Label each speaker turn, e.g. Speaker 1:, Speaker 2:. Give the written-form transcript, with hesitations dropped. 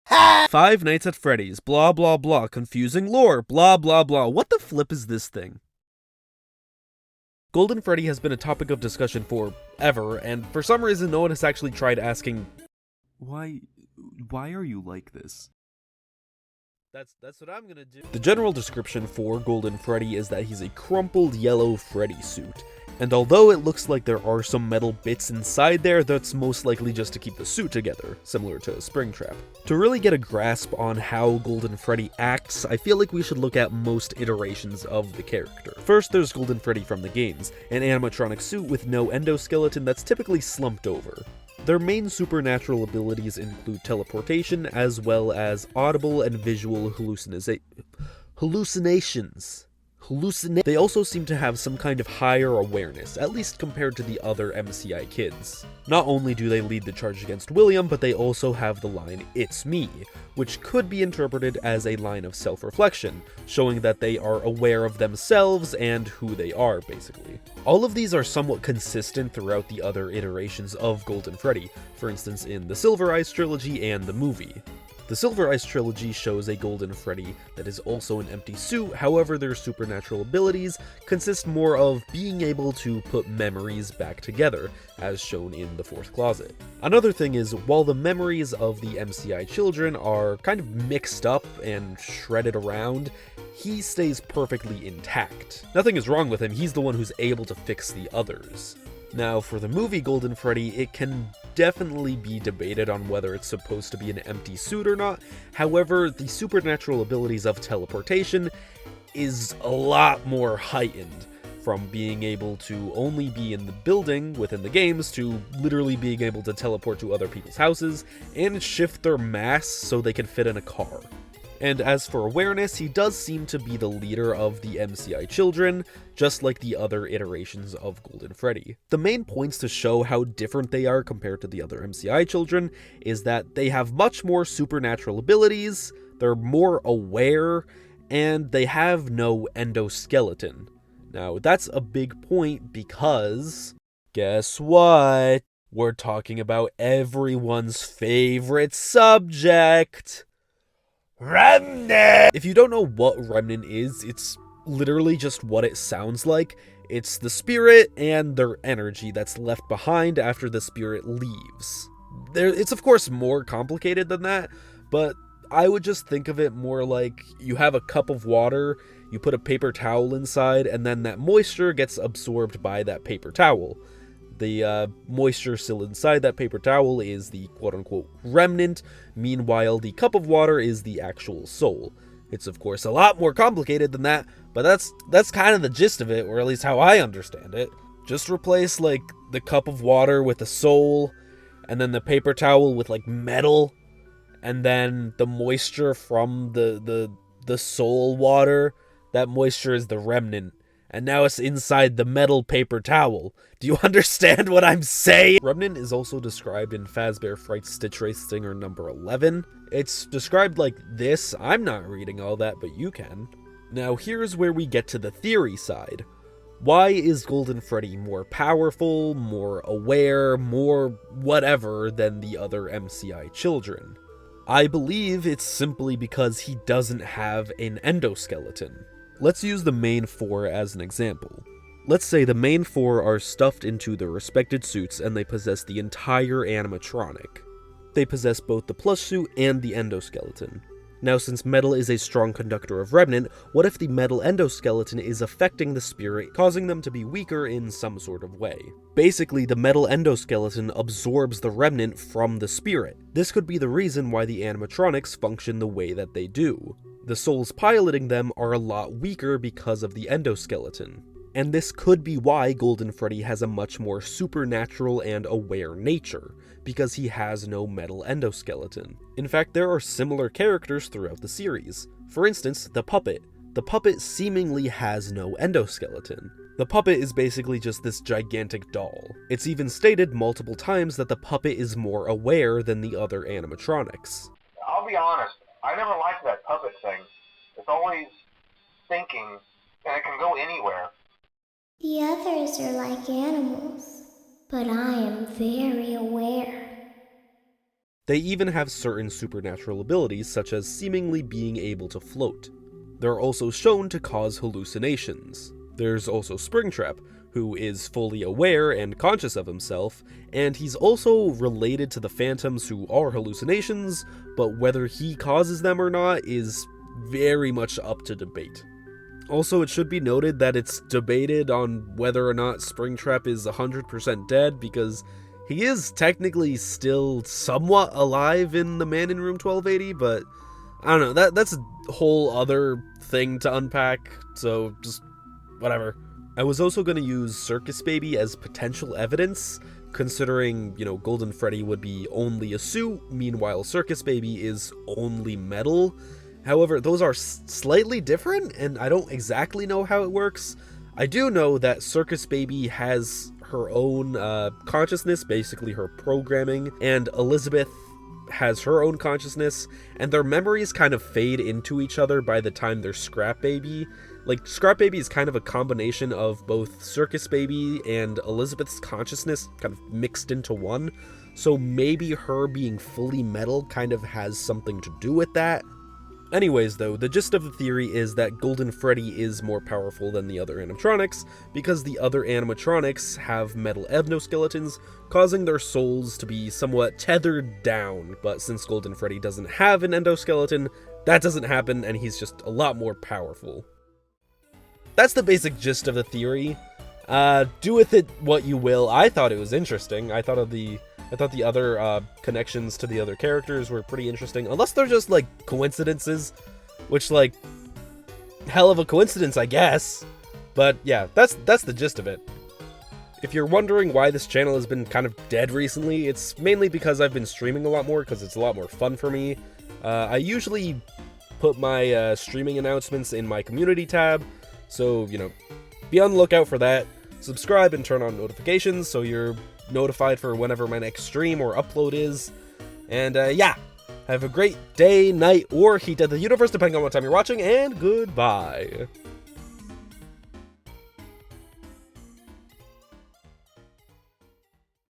Speaker 1: Five Nights at Freddy's, blah blah blah, confusing lore, blah blah blah. What the flip is this thing? Golden Freddy has been a topic of discussion forever, and for some reason no one has actually tried asking, why are you like this? That's what I'm gonna do. The general description for Golden Freddy is that he's a crumpled yellow Freddy suit. And although it looks like there are some metal bits inside there, that's most likely just to keep the suit together, similar to Springtrap. To really get a grasp on how Golden Freddy acts, I feel like we should look at most iterations of the character. First, there's Golden Freddy from the games, an animatronic suit with no endoskeleton that's typically slumped over. Their main supernatural abilities include teleportation, as well as audible and visual hallucinations. They also seem to have some kind of higher awareness, at least compared to the other MCI kids. Not only do they lead the charge against William, but they also have the line, "It's me," which could be interpreted as a line of self-reflection, showing that they are aware of themselves and who they are, basically. All of these are somewhat consistent throughout the other iterations of Golden Freddy, for instance in the Silver Eyes trilogy and the movie. The Silver Eyes trilogy shows a Golden Freddy that is also an empty suit, however their supernatural abilities consist more of being able to put memories back together, as shown in the fourth closet. Another thing is, while the memories of the MCI children are kind of mixed up and shredded around, he stays perfectly intact. Nothing is wrong with him, he's the one who's able to fix the others. Now, for the movie Golden Freddy, it can definitely be debated on whether it's supposed to be an empty suit or not. However, the supernatural abilities of teleportation is a lot more heightened, from being able to only be in the building within the games to literally being able to teleport to other people's houses and shift their mass so they can fit in a car. And as for awareness, he does seem to be the leader of the MCI children, just like the other iterations of Golden Freddy. The main points to show how different they are compared to the other MCI children is that they have much more supernatural abilities, they're more aware, and they have no endoskeleton. Now, that's a big point because, guess what? We're talking about everyone's favorite subject. Remnant! If you don't know what Remnant is, it's literally just what it sounds like. It's the spirit and their energy that's left behind after the spirit leaves. It's of course more complicated than that, but I would just think of it more like you have a cup of water, you put a paper towel inside, and then that moisture gets absorbed by that paper towel. The moisture still inside that paper towel is the quote-unquote remnant, meanwhile the cup of water is the actual soul. It's of course a lot more complicated than that, but that's kind of the gist of it, or at least how I understand it. Just replace like the cup of water with the soul, and then the paper towel with like metal, and then the moisture from the soul water, that moisture is the remnant. And now it's inside the metal paper towel. Do you understand what I'm saying? Remnant is also described in Fazbear Fright's Stitch Race Stinger number 11. It's described like this. I'm not reading all that, but you can. Now here's where we get to the theory side. Why is Golden Freddy more powerful, more aware, more whatever than the other MCI children? I believe it's simply because he doesn't have an endoskeleton. Let's use the main four as an example. Let's say the main four are stuffed into their respected suits and they possess the entire animatronic. They possess both the plush suit and the endoskeleton. Now, since metal is a strong conductor of Remnant, what if the metal endoskeleton is affecting the spirit, causing them to be weaker in some sort of way? Basically, the metal endoskeleton absorbs the Remnant from the spirit. This could be the reason why the animatronics function the way that they do. The souls piloting them are a lot weaker because of the endoskeleton. And this could be why Golden Freddy has a much more supernatural and aware nature, because he has no metal endoskeleton. In fact, there are similar characters throughout the series. For instance, the puppet. The puppet seemingly has no endoskeleton. The puppet is basically just this gigantic doll. It's even stated multiple times that the puppet is more aware than the other animatronics.
Speaker 2: I'll be honest, I never liked that puppet thing. It's always thinking, and it can go anywhere.
Speaker 3: The others are like animals, but I am very aware.
Speaker 1: They even have certain supernatural abilities, such as seemingly being able to float. They're also shown to cause hallucinations. There's also Springtrap, who is fully aware and conscious of himself, and he's also related to the phantoms who are hallucinations, but whether he causes them or not is very much up to debate. Also, it should be noted that it's debated on whether or not Springtrap is 100% dead, because he is technically still somewhat alive in the Man in Room 1280, but I don't know, that's a whole other thing to unpack, so just whatever. I was also going to use Circus Baby as potential evidence, considering, Golden Freddy would be only a suit, meanwhile Circus Baby is only metal. However, those are slightly different, and I don't exactly know how it works. I do know that Circus Baby has her own consciousness, basically her programming, and Elizabeth has her own consciousness, and their memories kind of fade into each other by the time they're Scrap Baby. Like, Scrap Baby is kind of a combination of both Circus Baby and Elizabeth's consciousness kind of mixed into one, so maybe her being fully metal kind of has something to do with that. Anyways though, the gist of the theory is that Golden Freddy is more powerful than the other animatronics, because the other animatronics have metal exoskeletons, causing their souls to be somewhat tethered down, but since Golden Freddy doesn't have an endoskeleton, that doesn't happen and he's just a lot more powerful. That's the basic gist of the theory. Do with it what you will. I thought it was interesting. I thought the other connections to the other characters were pretty interesting, unless they're just, coincidences, which, hell of a coincidence, I guess. But, yeah, that's the gist of it. If you're wondering why this channel has been kind of dead recently, it's mainly because I've been streaming a lot more, because it's a lot more fun for me. I usually put my streaming announcements in my community tab, so, be on the lookout for that. Subscribe and turn on notifications so you're notified for whenever my next stream or upload is. And yeah, have a great day, night, or heat of the universe, depending on what time you're watching, and goodbye.